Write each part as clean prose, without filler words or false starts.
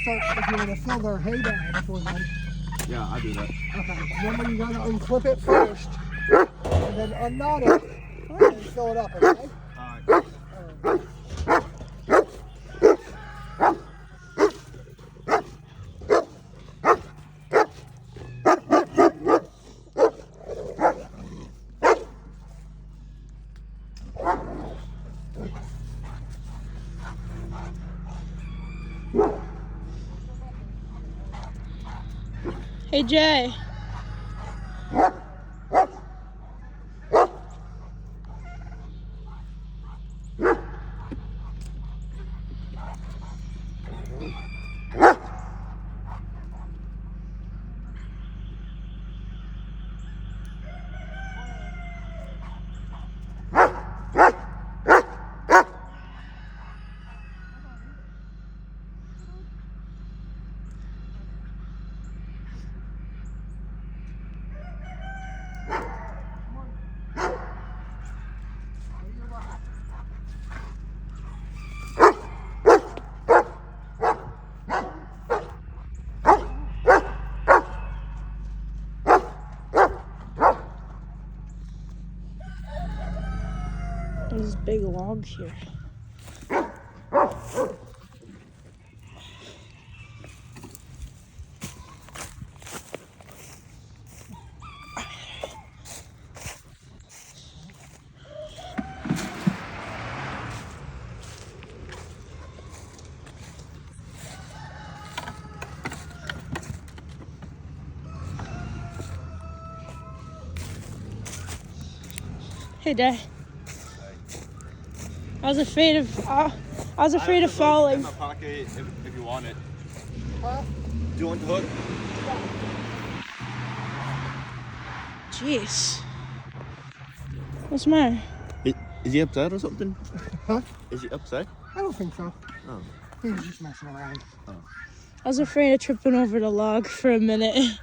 start, if you want to fill their hay bag for them. Yeah, I do that. Okay. Remember, you gotta unclip it first, and then unknot it, and fill it up. Okay. Alright. Hey, Jay. There's big logs here. Hey, Dad. I was afraid of falling. In my pocket if you want it. Huh? Do you want the hook? Jeez. What's the matter? Is he upset or something? Huh? Is he upset? I don't think so. Oh. He was just messing around. Oh. I was afraid of tripping over the log for a minute.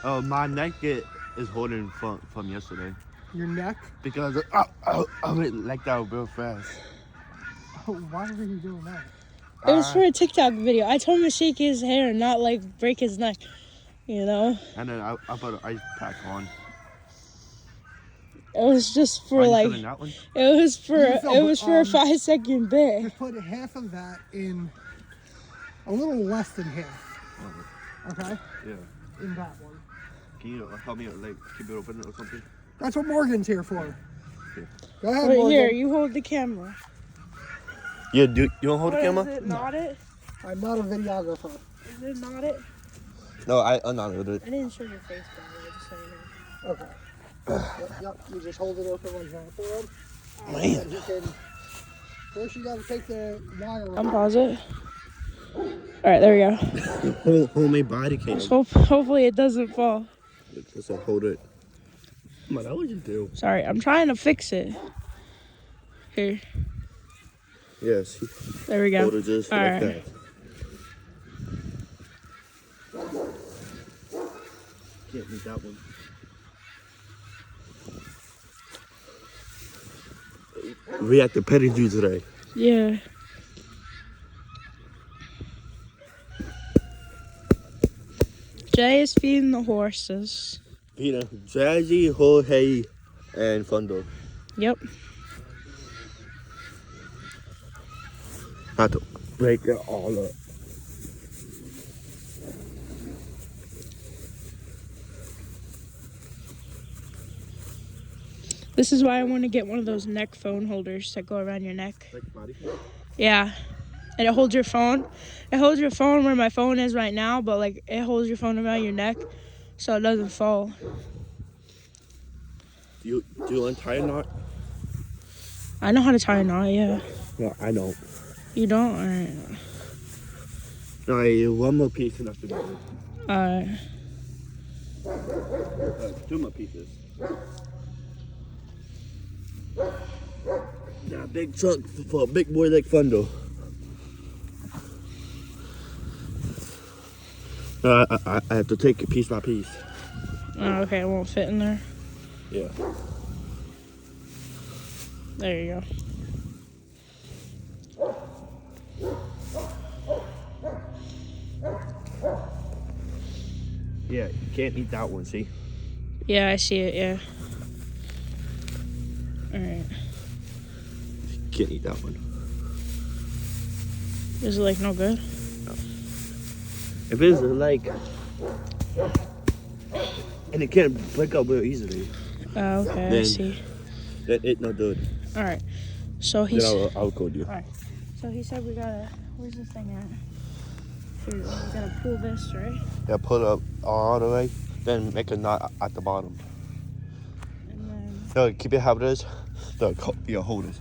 Oh, my neck is holding from yesterday. Your neck? Because I went like that real fast. Oh, why were you doing that? It was for a TikTok video. I told him to shake his hair and not like break his neck, you know? And then I put an ice pack on. It was just for Are you like, feeling that one? it was for a 5-second bit. Just put half of that in, a little less than half. Oh. Okay? Yeah. In that one. Can you help me like keep it open or something? That's what Morgan's here for. Okay. Go ahead, Wait, Morgan. here, you hold the camera. Yeah, you don't hold the What camera? is it, not it? I'm not a videographer. Is it not it? No, I unknotted it. I didn't show your face, by the way, just so you know. Okay. Yep, you just hold it open like that for him. Man. And he can, first you gotta take the wire off. Unpause it. Alright, there we go. Homemade body cam. Just hopefully it doesn't fall. Just hold it. Come on, that what you do. Sorry, I'm trying to fix it. Here, Yes. there we go. Hold it just like Alright. that. Can't beat that one. We had to petting you today. Yeah. Jay is feeding the horses. Peter, Jazzy, Jorge, and Fundo. Yep. Had to break it all up. This is why I want to get one of those neck phone holders that go around your neck. Like body? Yeah. And it holds your phone. It holds your phone where my phone is right now, but like it holds your phone around your neck so it doesn't fall. Do you untie a knot? I know how to tie a knot, yeah. No, I don't. You don't? Alright. No, one more piece and that's about it. Alright. Two more pieces. Yeah, big chunk for a big boy like Fundo. I have to take it piece by piece. Oh, okay, it won't fit in there. Yeah. There you go. Yeah, you can't eat that one, see? Yeah, I see it, yeah. Alright. You can't eat that one. Is it like no good? If it's like, and it can't break up real easily, Oh, okay, I then see. that it not good. Alright. So Then he's I'll code you. Alright. So he said we gotta where's this thing at? Here, we gotta pull this, right? Yeah, pull it up all the way, then make a knot at the bottom. And then No, keep it how it is. No, hold it.